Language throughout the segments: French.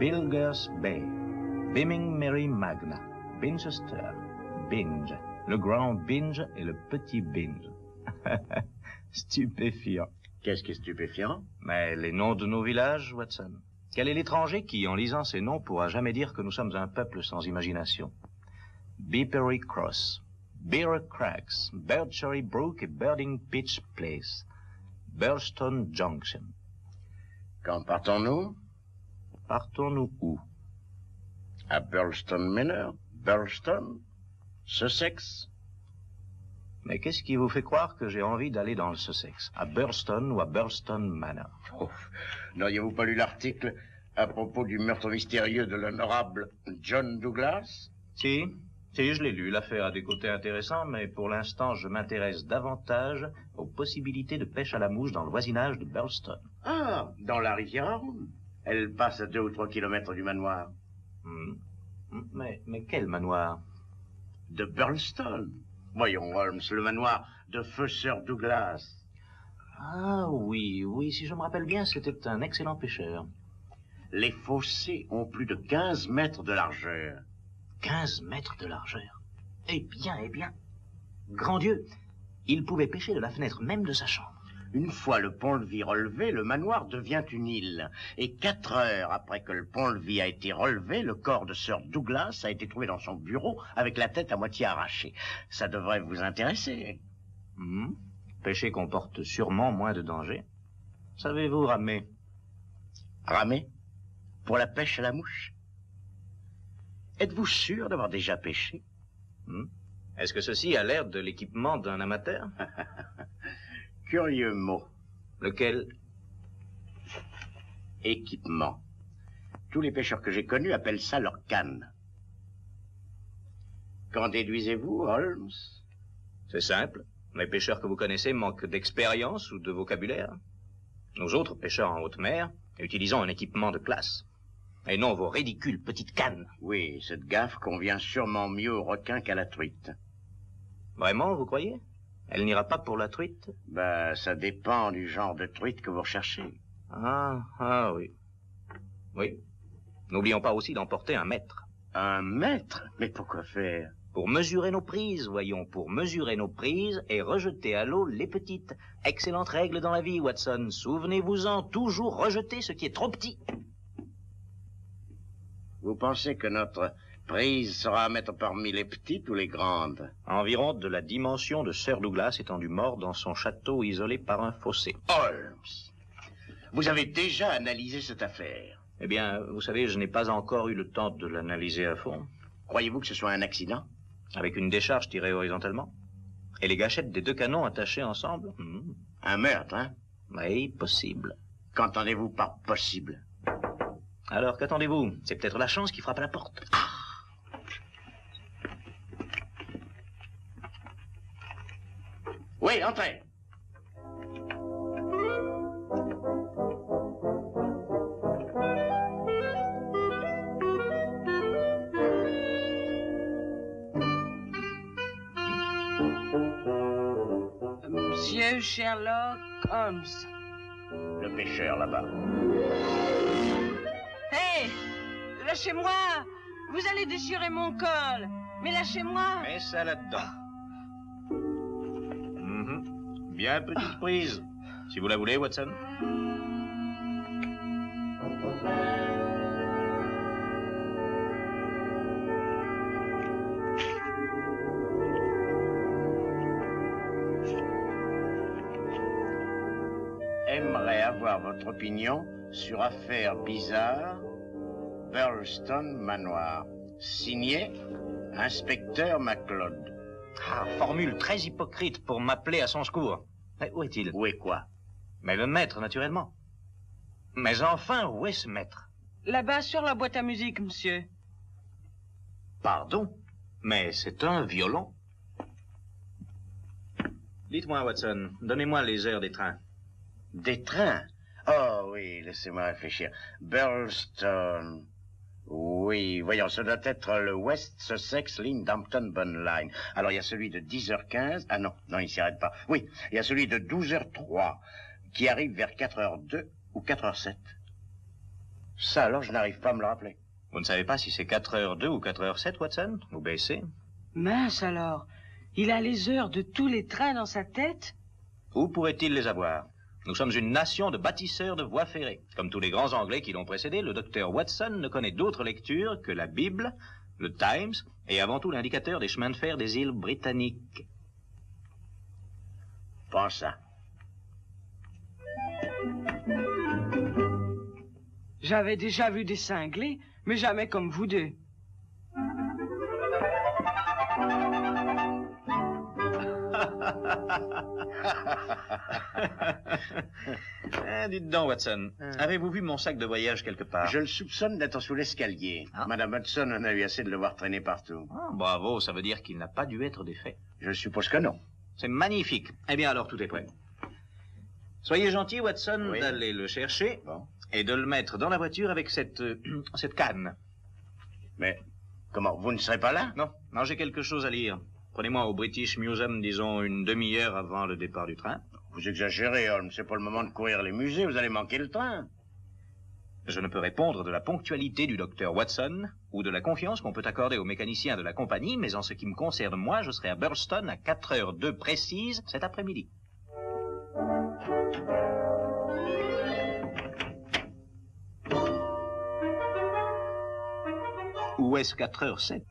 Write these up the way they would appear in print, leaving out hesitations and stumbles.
Bilger's Bay, Beaming Mary Magna, Binchester, Binge, le grand Binge et le petit Binge. Stupéfiant. Qu'est-ce qui est stupéfiant? Mais les noms de nos villages, Watson. Quel est l'étranger qui, en lisant ces noms, pourra jamais dire que nous sommes un peuple sans imagination? Beepery Cross, Beer Crags, Birdcherry Brook et Birding Pitch Place, Burlstone Junction. Quand partons-nous? Partons-nous où? À Burlstone Manor, Burlstone, Sussex. Mais qu'est-ce qui vous fait croire que j'ai envie d'aller dans le Sussex? À Burlstone ou à Burlstone Manor? Oh, n'auriez-vous pas lu l'article à propos du meurtre mystérieux de l'honorable John Douglas? Si, je l'ai lu. L'affaire a des côtés intéressants, mais pour l'instant, je m'intéresse davantage aux possibilités de pêche à la mouche dans le voisinage de Burlstone. Ah, dans la rivière Arun. Elle passe à 2 ou 3 kilomètres du manoir. Mais quel manoir? De Burlstone. Voyons, Holmes, le manoir de feu Sir Douglas. Ah oui, si je me rappelle bien, c'était un excellent pêcheur. Les fossés ont plus de 15 mètres de largeur. 15 mètres de largeur? Eh bien. Grand Dieu, il pouvait pêcher de la fenêtre même de sa chambre. Une fois le pont-levis relevé, le manoir devient une île. Et 4 heures après que le pont-levis a été relevé, le corps de Sir Douglas a été trouvé dans son bureau avec la tête à moitié arrachée. Ça devrait vous intéresser. Pêcher comporte sûrement moins de danger. Savez-vous ramer? Ramer? Pour la pêche à la mouche? Êtes-vous sûr d'avoir déjà pêché? Est-ce que ceci a l'air de l'équipement d'un amateur? Curieux mot. Lequel? Équipement. Tous les pêcheurs que j'ai connus appellent ça leur canne. Qu'en déduisez-vous, Holmes? C'est simple. Les pêcheurs que vous connaissez manquent d'expérience ou de vocabulaire. Nous autres, pêcheurs en haute mer, utilisons un équipement de classe. Et non vos ridicules petites cannes. Oui, cette gaffe convient sûrement mieux au requin qu'à la truite. Vraiment, vous croyez? Elle n'ira pas pour la truite? Ben, ça dépend du genre de truite que vous recherchez. Ah oui. Oui. N'oublions pas aussi d'emporter un mètre. Un mètre? Mais pourquoi faire? Pour mesurer nos prises, voyons, pour mesurer nos prises et rejeter à l'eau les petites. Excellente règle dans la vie, Watson. Souvenez-vous-en, toujours rejeter ce qui est trop petit. Vous pensez que notre prise sera à mettre parmi les petites ou les grandes? Environ de la dimension de Sir Douglas étendu mort dans son château isolé par un fossé. Holmes, vous avez déjà analysé cette affaire? Eh bien, vous savez, je n'ai pas encore eu le temps de l'analyser à fond. Croyez-vous que ce soit un accident? Avec une décharge tirée horizontalement? Et les gâchettes des 2 canons attachés ensemble? Un meurtre, hein? Oui, possible. Qu'entendez-vous par possible? Alors, qu'attendez-vous? C'est peut-être la chance qui frappe à la porte. Oui, entrez. Monsieur Sherlock Holmes. Le pêcheur, là-bas. Hé! Lâchez-moi! Vous allez déchirer mon col! Mais lâchez-moi! Mets ça là-dedans. Bien petite prise. Si vous la voulez, Watson. Aimerais avoir votre opinion sur affaire bizarre, Burlstone Manoir. Signé, Inspecteur MacLeod. Ah, formule très hypocrite pour m'appeler à son secours. Mais où est-il? Où est quoi? Mais le maître, naturellement. Mais enfin, où est ce maître? Là-bas, sur la boîte à musique, monsieur. Pardon? Mais c'est un violon. Dites-moi, Watson, donnez-moi les heures des trains. Des trains? Oh oui, laissez-moi réfléchir. Burlstone. Oui, voyons, ça doit être le West Sussex Line Dampton Bun Line. Alors, il y a celui de 10h15. Ah non, il s'y arrête pas. Oui, il y a celui de 12h03, qui arrive vers 4h02 ou 4h07. Ça, alors, je n'arrive pas à me le rappeler. Vous ne savez pas si c'est 4h02 ou 4h07, Watson? Vous baissez? Mince alors. Il a les heures de tous les trains dans sa tête? Où pourrait-il les avoir? Nous sommes une nation de bâtisseurs de voies ferrées. Comme tous les grands Anglais qui l'ont précédé, le docteur Watson ne connaît d'autres lectures que la Bible, le Times et avant tout l'indicateur des chemins de fer des îles britanniques. Pense ça. J'avais déjà vu des cinglés, mais jamais comme vous deux. Dites donc, Watson, avez-vous vu mon sac de voyage quelque part? Je le soupçonne d'être sous l'escalier. Ah. Madame Hudson en a eu assez de le voir traîner partout. Ah, bravo, ça veut dire qu'il n'a pas dû être défait. Je suppose que non. C'est magnifique. Eh bien, alors, tout est prêt. Soyez gentil, Watson, Oui. d'aller le chercher Bon. et de le mettre dans la voiture avec cette canne. Mais, comment, vous ne serez pas là? Non, j'ai quelque chose à lire. Prenez-moi au British Museum, disons, une demi-heure avant le départ du train. Vous exagérez, Holmes. C'est pas le moment de courir les musées. Vous allez manquer le train. Je ne peux répondre de la ponctualité du docteur Watson ou de la confiance qu'on peut accorder aux mécaniciens de la compagnie, mais en ce qui me concerne, moi, je serai à Burleston à 4h02 précise cet après-midi. Ou est-ce 4h07?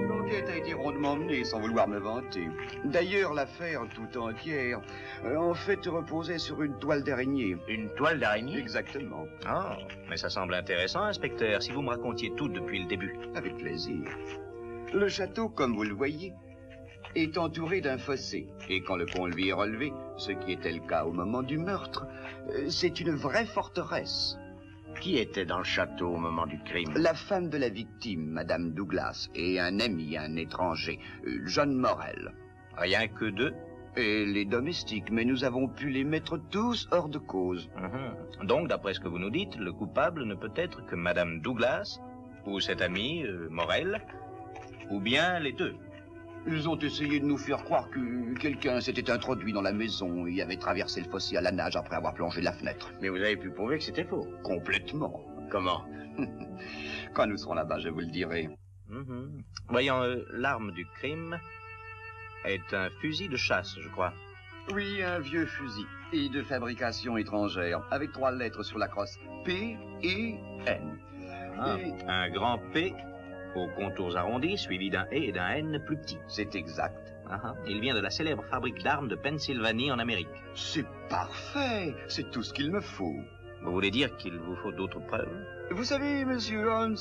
L'enquête a été rondement menée sans vouloir me vanter. D'ailleurs, l'affaire tout entière, en fait, reposait sur une toile d'araignée. Une toile d'araignée? Exactement. Ah, mais ça semble intéressant, inspecteur, si vous me racontiez tout depuis le début. Avec plaisir. Le château, comme vous le voyez, est entouré d'un fossé. Et quand le pont-levis est relevé, ce qui était le cas au moment du meurtre, c'est une vraie forteresse. Qui était dans le château au moment du crime? La femme de la victime, Madame Douglas, et un ami, un étranger, John Morel. Rien que deux? Et les domestiques, mais nous avons pu les mettre tous hors de cause. Donc, d'après ce que vous nous dites, le coupable ne peut être que Madame Douglas, ou cet ami, Morel, ou bien les deux. Ils ont essayé de nous faire croire que quelqu'un s'était introduit dans la maison et avait traversé le fossé à la nage après avoir plongé de la fenêtre. Mais vous avez pu prouver que c'était faux. Complètement. Comment? Quand nous serons là-bas, je vous le dirai. Voyons, l'arme du crime est un fusil de chasse, je crois. Oui, un vieux fusil, et de fabrication étrangère, avec 3 lettres sur la crosse. P et N. Et Un grand P aux contours arrondis, suivi d'un E et d'un N plus petit. c'est exact. Il vient de la célèbre fabrique d'armes de Pennsylvanie en Amérique. C'est parfait. C'est tout ce qu'il me faut. Vous voulez dire qu'il vous faut d'autres preuves? Vous savez, monsieur Holmes,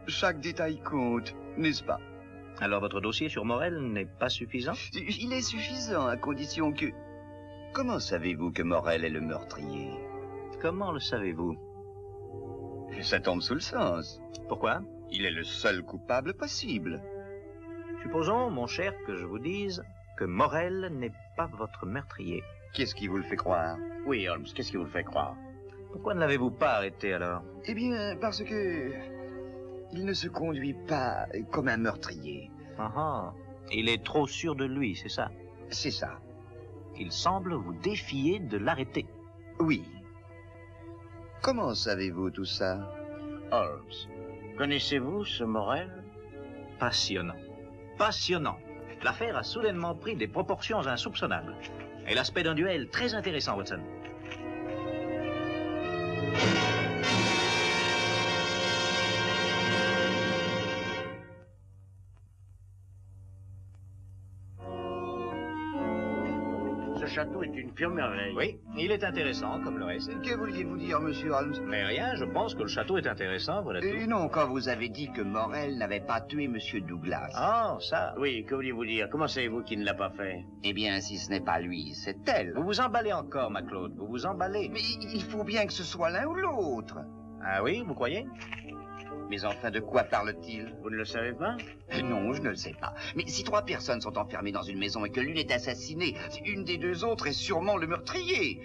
chaque détail compte, n'est-ce pas? Alors votre dossier sur Morel n'est pas suffisant? Il est suffisant, à condition que... Comment savez-vous que Morel est le meurtrier? Comment le savez-vous? Ça tombe sous le sens. Pourquoi? Il est le seul coupable possible. Supposons, mon cher, que je vous dise que Morel n'est pas votre meurtrier. Qu'est-ce qui vous le fait croire? Oui, Holmes, qu'est-ce qui vous le fait croire? Pourquoi ne l'avez-vous pas arrêté alors? Eh bien, parce que... il ne se conduit pas comme un meurtrier. Il est trop sûr de lui, c'est ça? C'est ça. Il semble vous défier de l'arrêter. Oui. Comment savez-vous tout ça? Holmes, connaissez-vous ce Morel? Passionnant. Passionnant. L'affaire a soudainement pris des proportions insoupçonnables. Et l'aspect d'un duel très intéressant, Watson. Ce château est une pure merveille. Oui, il est intéressant, comme le reste. Que vouliez-vous dire, monsieur Holmes? Mais rien, je pense que le château est intéressant, voilà tout. Non, quand vous avez dit que Morel n'avait pas tué monsieur Douglas. Ah, ça. Oui, que vouliez-vous dire? Comment savez-vous qu'il ne l'a pas fait? Eh bien, si ce n'est pas lui, c'est elle. Vous vous emballez encore, Maclaude, vous vous emballez. Mais il faut bien que ce soit l'un ou l'autre. Ah oui, vous croyez? Mais enfin, de quoi parle-t-il? Vous ne le savez pas? Non, je ne le sais pas. Mais si 3 personnes sont enfermées dans une maison et que l'une est assassinée, une des 2 autres est sûrement le meurtrier.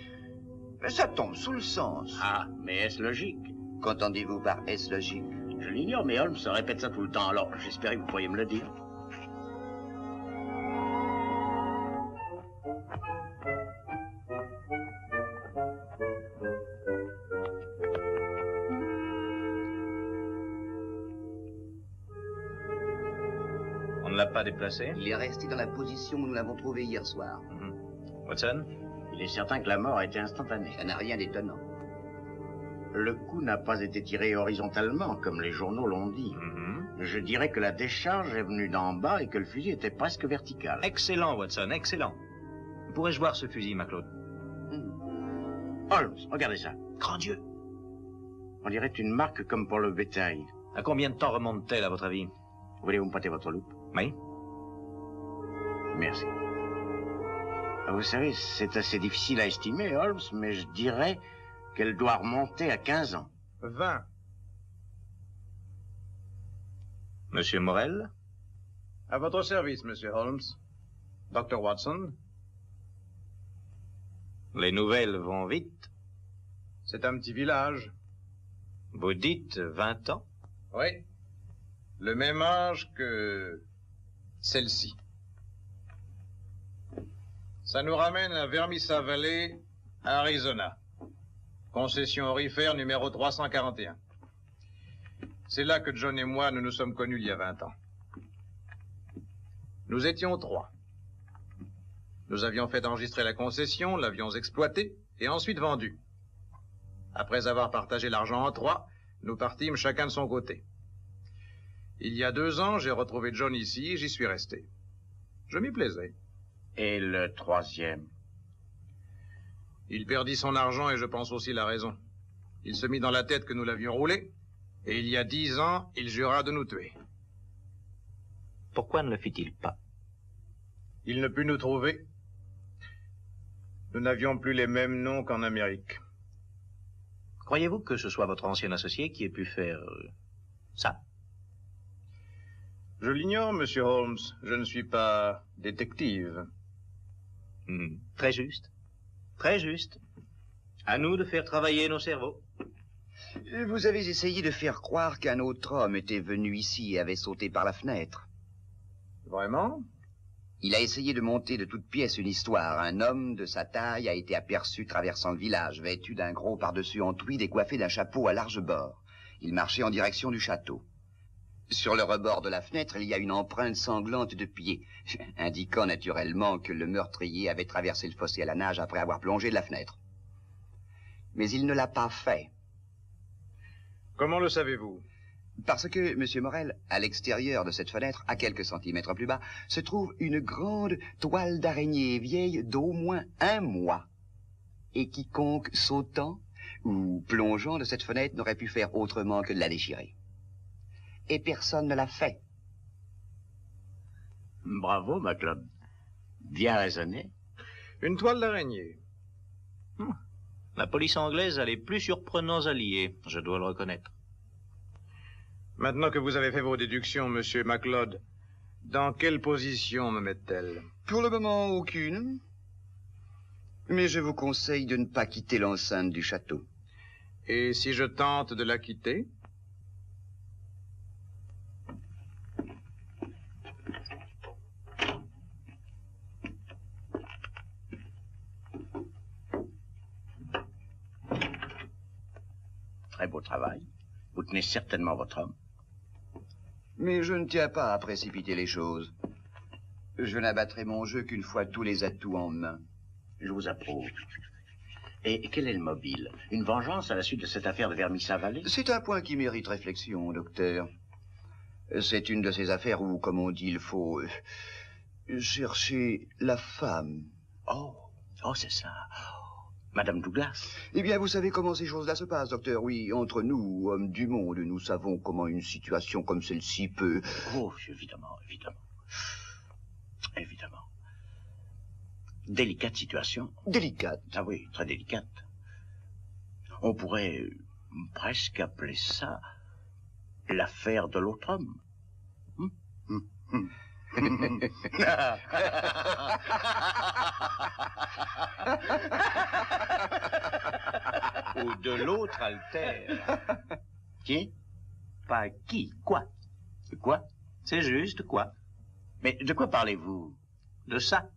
Ça tombe sous le sens. Ah, mais est-ce logique? qu'entendez-vous par est-ce logique? Je l'ignore, mais Holmes se répète ça tout le temps, alors j'espérais que vous pourriez me le dire. On ne l'a pas déplacé? Il est resté dans la position où nous l'avons trouvé hier soir. Watson? Il est certain que la mort a été instantanée. Ça n'a rien d'étonnant. Le coup n'a pas été tiré horizontalement, comme les journaux l'ont dit. Je dirais que la décharge est venue d'en bas et que le fusil était presque vertical. Excellent, Watson, excellent. Pourrais-je voir ce fusil, MacLeod? Holmes, regardez ça. Grand Dieu! On dirait une marque comme pour le bétail. À combien de temps remonte-t-elle, à votre avis? Voulez-vous me prêter votre loupe? Oui. Merci. Vous savez, c'est assez difficile à estimer, Holmes, mais je dirais qu'elle doit remonter à 15 ans. 20. Monsieur Morel? À votre service, Monsieur Holmes. Dr. Watson, Les nouvelles vont vite. c'est un petit village. Vous dites 20 ans? Oui. Le même âge que celle-ci. Ça nous ramène à Vermissa Valley, Arizona. Concession aurifère numéro 341. C'est là que John et moi nous nous sommes connus il y a 20 ans. Nous étions 3. Nous avions fait enregistrer la concession, l'avions exploitée et ensuite vendue. Après avoir partagé l'argent en 3, nous partîmes chacun de son côté. Il y a 2 ans, j'ai retrouvé John ici et j'y suis resté. Je m'y plaisais. Et le troisième? Il perdit son argent et je pense aussi la raison. Il se mit dans la tête que nous l'avions roulé, et il y a 10 ans, il jura de nous tuer. Pourquoi ne le fit-il pas? Il ne put nous trouver. Nous n'avions plus les mêmes noms qu'en Amérique. Croyez-vous que ce soit votre ancien associé qui ait pu faire ça? Je l'ignore, Monsieur Holmes. Je ne suis pas détective. Très juste. Très juste. À nous de faire travailler nos cerveaux. Vous avez essayé de faire croire qu'un autre homme était venu ici et avait sauté par la fenêtre. Vraiment? Il a essayé de monter de toutes pièces une histoire. Un homme de sa taille a été aperçu traversant le village, vêtu d'un gros par-dessus en tweed et coiffé d'un chapeau à large bord. Il marchait en direction du château. Sur le rebord de la fenêtre, il y a une empreinte sanglante de pied, indiquant naturellement que le meurtrier avait traversé le fossé à la nage après avoir plongé de la fenêtre. Mais il ne l'a pas fait. Comment le savez-vous? Parce que, Monsieur Morel, à l'extérieur de cette fenêtre, à quelques centimètres plus bas, se trouve une grande toile d'araignée vieille d'au moins 1 mois. Et quiconque sautant ou plongeant de cette fenêtre n'aurait pu faire autrement que de la déchirer. Et personne ne l'a fait. Bravo, MacLeod. Bien raisonné. Une toile d'araignée. La police anglaise a les plus surprenants alliés, je dois le reconnaître. Maintenant que vous avez fait vos déductions, Monsieur MacLeod, dans quelle position me mettent-elles? Pour le moment, aucune. Mais je vous conseille de ne pas quitter l'enceinte du château. Et si je tente de la quitter? Très beau travail. Vous tenez certainement votre homme. Mais je ne tiens pas à précipiter les choses. Je n'abattrai mon jeu qu'une fois tous les atouts en main. Je vous approuve. Et quel est le mobile? Une vengeance à la suite de cette affaire de Vermissa Valley? C'est un point qui mérite réflexion, docteur. C'est une de ces affaires où, comme on dit, il faut chercher la femme. Oh, c'est ça. Madame Douglas. Eh bien, vous savez comment ces choses-là se passent, docteur. Oui, entre nous, hommes du monde, nous savons comment une situation comme celle-ci peut... Oh, évidemment. Évidemment. Délicate situation. Délicate. Ah oui, très délicate. On pourrait presque appeler ça l'affaire de l'autre homme. Ou de l'autre altère. Qui? Pas qui, quoi. De quoi? C'est juste quoi. Mais de quoi parlez-vous? De ça.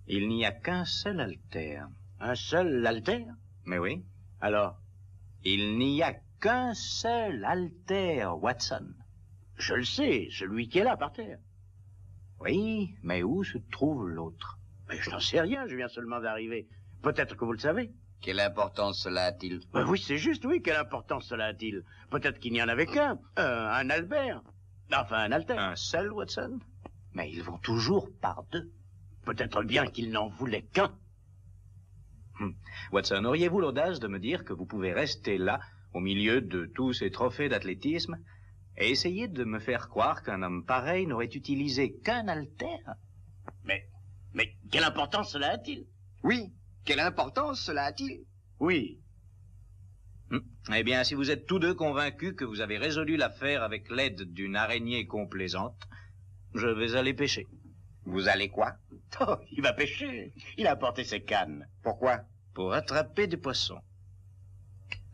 Il n'y a qu'un seul altère. Un seul altère? Mais oui. Alors? Il n'y a qu'un seul altère, Watson. Je le sais, celui qui est là, par terre. Oui, mais où se trouve l'autre? Mais je n'en sais rien, je viens seulement d'arriver. Peut-être que vous le savez. Quelle importance cela a-t-il? Oui, c'est juste, oui, quelle importance cela a-t-il? Peut-être qu'il n'y en avait qu'un, un Albert. Enfin, un Altère. Un seul, Watson? Mais ils vont toujours par deux. Peut-être bien qu'il n'en voulait qu'un. Watson, auriez-vous l'audace de me dire que vous pouvez rester là, au milieu de tous ces trophées d'athlétisme, et essayer de me faire croire qu'un homme pareil n'aurait utilisé qu'un altère? Mais quelle importance cela a-t-il? Oui, quelle importance cela a-t-il? Oui. Eh bien, si vous êtes tous deux convaincus que vous avez résolu l'affaire avec l'aide d'une araignée complaisante, je vais aller pêcher. Vous allez quoi? Oh, il va pêcher. Il a apporté ses cannes. Pourquoi? Pour attraper des poissons.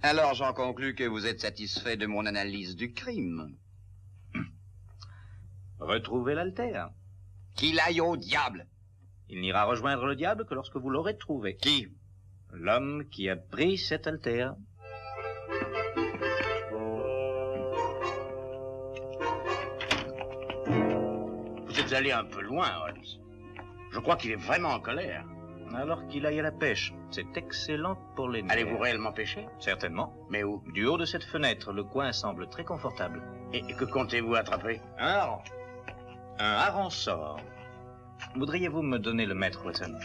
Alors j'en conclus que vous êtes satisfait de mon analyse du crime. Retrouvez l'altère. Qu'il aille au diable! Il n'ira rejoindre le diable que lorsque vous l'aurez trouvé. Qui? L'homme qui a pris cet altère. Vous êtes allé un peu loin, Holmes. Je crois qu'il est vraiment en colère. Alors qu'il aille à la pêche. C'est excellent pour les nerfs. Allez-vous réellement pêcher? Certainement. Mais où? Du haut de cette fenêtre, le coin semble très confortable. Et que comptez-vous attraper? Un hareng. Un hareng sort. Voudriez-vous me donner le mètre, Watson?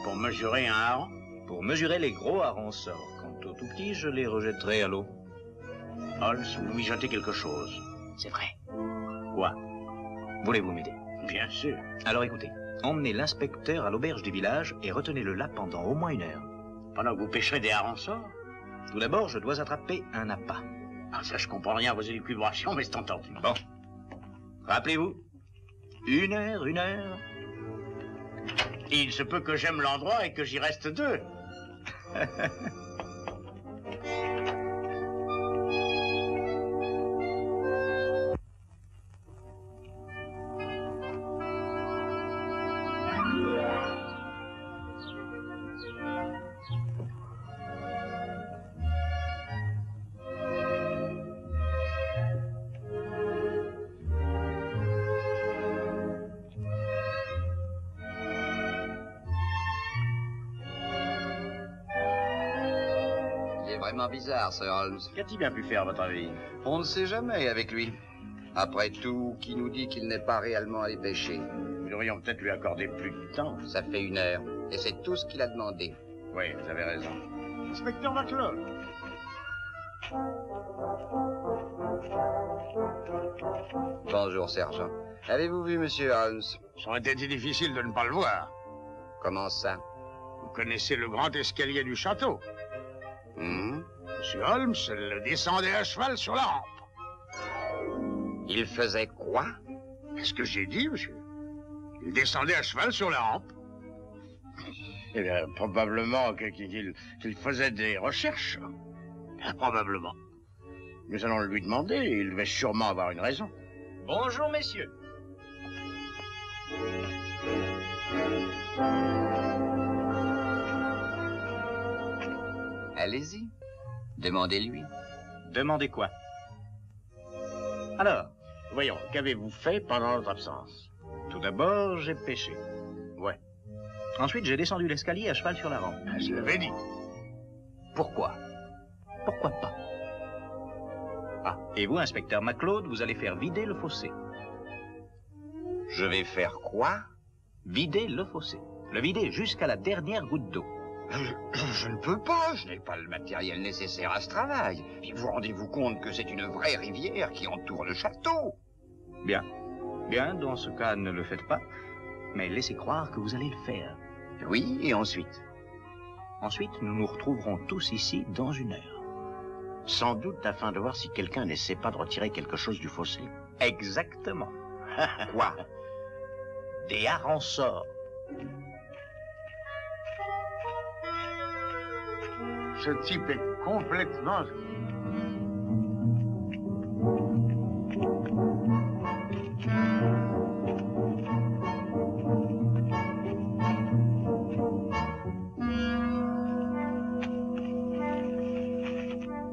Pour mesurer un hareng? Pour mesurer les gros harengs sorts. Quant aux tout petits, je les rejetterai à l'eau. Holmes, vous mijotez quelque chose. C'est vrai. Quoi? Voulez-vous m'aider? Bien sûr. Alors écoutez, emmenez l'inspecteur à l'auberge du village et retenez-le là pendant au moins 1 heure. Pendant que vous pêcherez des harengs sorts? Tout d'abord, je dois attraper un appât. Ah, ça, je comprends rien à vos élucubrations, mais c'est entendu. Bon. Rappelez-vous. 1 heure, 1 heure. Il se peut que j'aime l'endroit et que j'y reste 2. Vraiment bizarre, Sir Holmes. Qu'a-t-il bien pu faire, à votre avis? On ne sait jamais avec lui. Après tout, qui nous dit qu'il n'est pas réellement allé pêcher? Nous devrions peut-être lui accorder plus de temps. Ça fait 1 heure, et c'est tout ce qu'il a demandé. Oui, vous avez raison. Inspecteur McCloud. Bonjour, sergent. Avez-vous vu Monsieur Holmes? Ça aurait été difficile de ne pas le voir. Comment ça? Vous connaissez le grand escalier du château. Monsieur Holmes le descendait à cheval sur la rampe. Il faisait quoi? Qu'est-ce que j'ai dit, monsieur? Il descendait à cheval sur la rampe. Eh bien, probablement qu'il faisait des recherches. Probablement. Nous allons le lui demander, il devait sûrement avoir une raison. Bonjour, messieurs. Allez-y. Demandez-lui. Demandez quoi? Alors, Voyons, qu'avez-vous fait pendant notre absence? tout d'abord, j'ai pêché. Ouais. Ensuite, j'ai descendu l'escalier à cheval sur la rampe. Je l'avais dit. Pourquoi? Pourquoi pas? Ah, et vous, inspecteur McCloud, vous allez faire vider le fossé. Je vais faire quoi? Vider le fossé. Le vider jusqu'à la dernière goutte d'eau. Je ne peux pas, je n'ai pas le matériel nécessaire à ce travail. Puis vous rendez-vous compte que c'est une vraie rivière qui entoure le château? Bien. Bien, dans ce cas, ne le faites pas. Mais laissez croire que vous allez le faire. Oui, et ensuite? Ensuite, nous nous retrouverons tous ici dans 1 heure. Sans doute afin de voir si quelqu'un n'essaie pas de retirer quelque chose du fossé. Exactement. Quoi? Des harengs sorts. Ce type est complètement...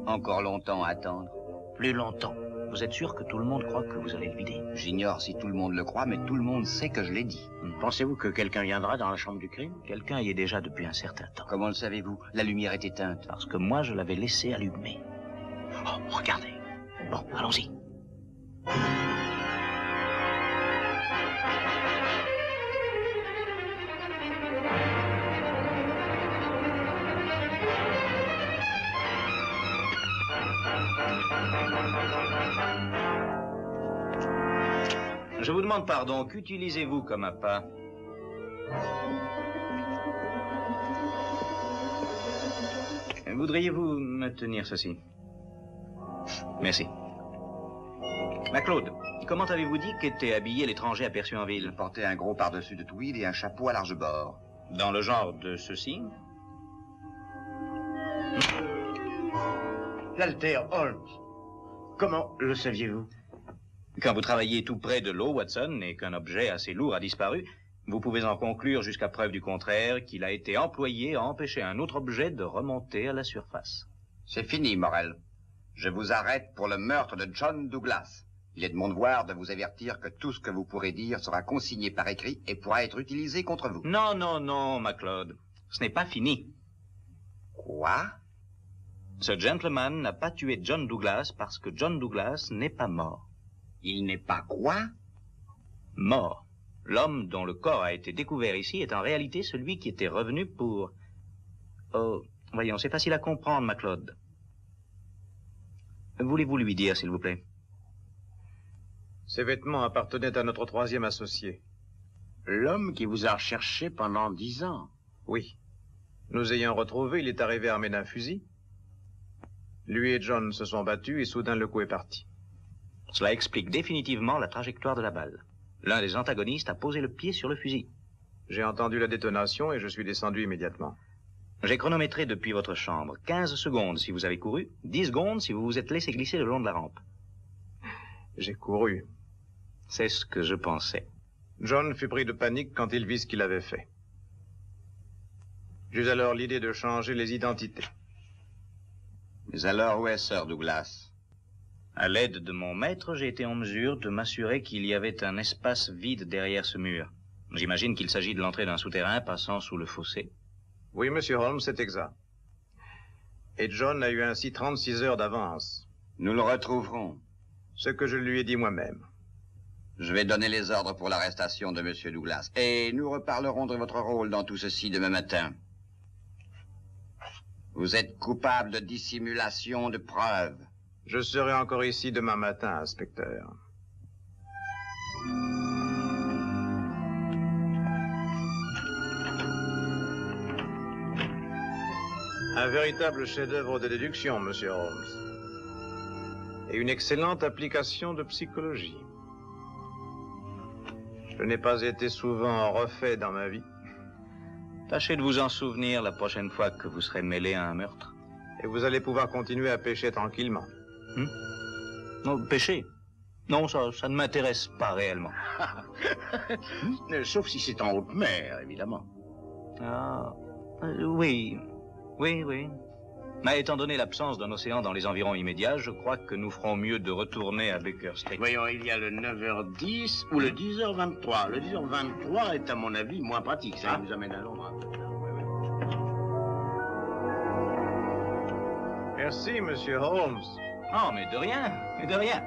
Encore longtemps à attendre? Plus longtemps. Vous êtes sûr que tout le monde croit que vous allez le vider? J'ignore si tout le monde le croit, mais tout le monde sait que je l'ai dit. Pensez-vous que quelqu'un viendra dans la chambre du crime? Quelqu'un y est déjà depuis un certain temps. Comment le savez-vous? La lumière est éteinte. Parce que moi, je l'avais laissé allumée. Oh, regardez. Bon, allons-y. Je vous demande pardon, qu'utilisez-vous comme appât? Voudriez-vous me tenir ceci? Merci. Maclaude, comment avez-vous dit qu'était habillé l'étranger aperçu en ville? Il portait un gros pardessus de tweed et un chapeau à large bord. Dans le genre de ceci? L'Alter Holmes. Comment le saviez-vous? Quand vous travaillez tout près de l'eau, Watson, et qu'un objet assez lourd a disparu, vous pouvez en conclure jusqu'à preuve du contraire qu'il a été employé à empêcher un autre objet de remonter à la surface. C'est fini, Morel. Je vous arrête pour le meurtre de John Douglas. Il est de mon devoir de vous avertir que tout ce que vous pourrez dire sera consigné par écrit et pourra être utilisé contre vous. Non, non, non, Macleod. Ce n'est pas fini. Quoi? Ce gentleman n'a pas tué John Douglas parce que John Douglas n'est pas mort. Il n'est pas quoi? Mort. L'homme dont le corps a été découvert ici est en réalité celui qui était revenu pour... Oh, voyons, c'est facile à comprendre, Macleod. Voulez-vous lui dire, s'il vous plaît? Ces vêtements appartenaient à notre troisième associé. L'homme qui vous a recherché pendant 10 ans. Oui. Nous ayant retrouvés, il est arrivé armé d'un fusil. Lui et John se sont battus et soudain le coup est parti. Cela explique définitivement la trajectoire de la balle. L'un des antagonistes a posé le pied sur le fusil. J'ai entendu la détonation et je suis descendu immédiatement. J'ai chronométré depuis votre chambre. 15 secondes si vous avez couru, 10 secondes si vous vous êtes laissé glisser le long de la rampe. J'ai couru. C'est ce que je pensais. John fut pris de panique quand il vit ce qu'il avait fait. J'eus alors l'idée de changer les identités. Mais alors où est Sir Douglas? À l'aide de mon maître, j'ai été en mesure de m'assurer qu'il y avait un espace vide derrière ce mur. J'imagine qu'il s'agit de l'entrée d'un souterrain passant sous le fossé. Oui, monsieur Holmes, c'est exact. Et John a eu ainsi 36 heures d'avance. Nous le retrouverons. Ce que je lui ai dit moi-même. Je vais donner les ordres pour l'arrestation de monsieur Douglas. Et nous reparlerons de votre rôle dans tout ceci demain matin. Vous êtes coupable de dissimulation de preuves. Je serai encore ici demain matin, inspecteur. Un véritable chef-d'œuvre de déduction, monsieur Holmes. Et une excellente application de psychologie. Je n'ai pas été souvent refait dans ma vie. Tâchez de vous en souvenir la prochaine fois que vous serez mêlé à un meurtre. Et vous allez pouvoir continuer à pêcher tranquillement. Non, pêcher? Non, ça ne m'intéresse pas réellement. Sauf si c'est en haute mer, évidemment. Ah, oui. Oui. Mais étant donné l'absence d'un océan dans les environs immédiats, je crois que nous ferons mieux de retourner à Baker Street. Voyons, il y a le 9h10 ou le 10h23. Le 10h23 est, à mon avis, moins pratique. Ça nous amène à Londres. Merci, monsieur Holmes. Oh, mais de rien.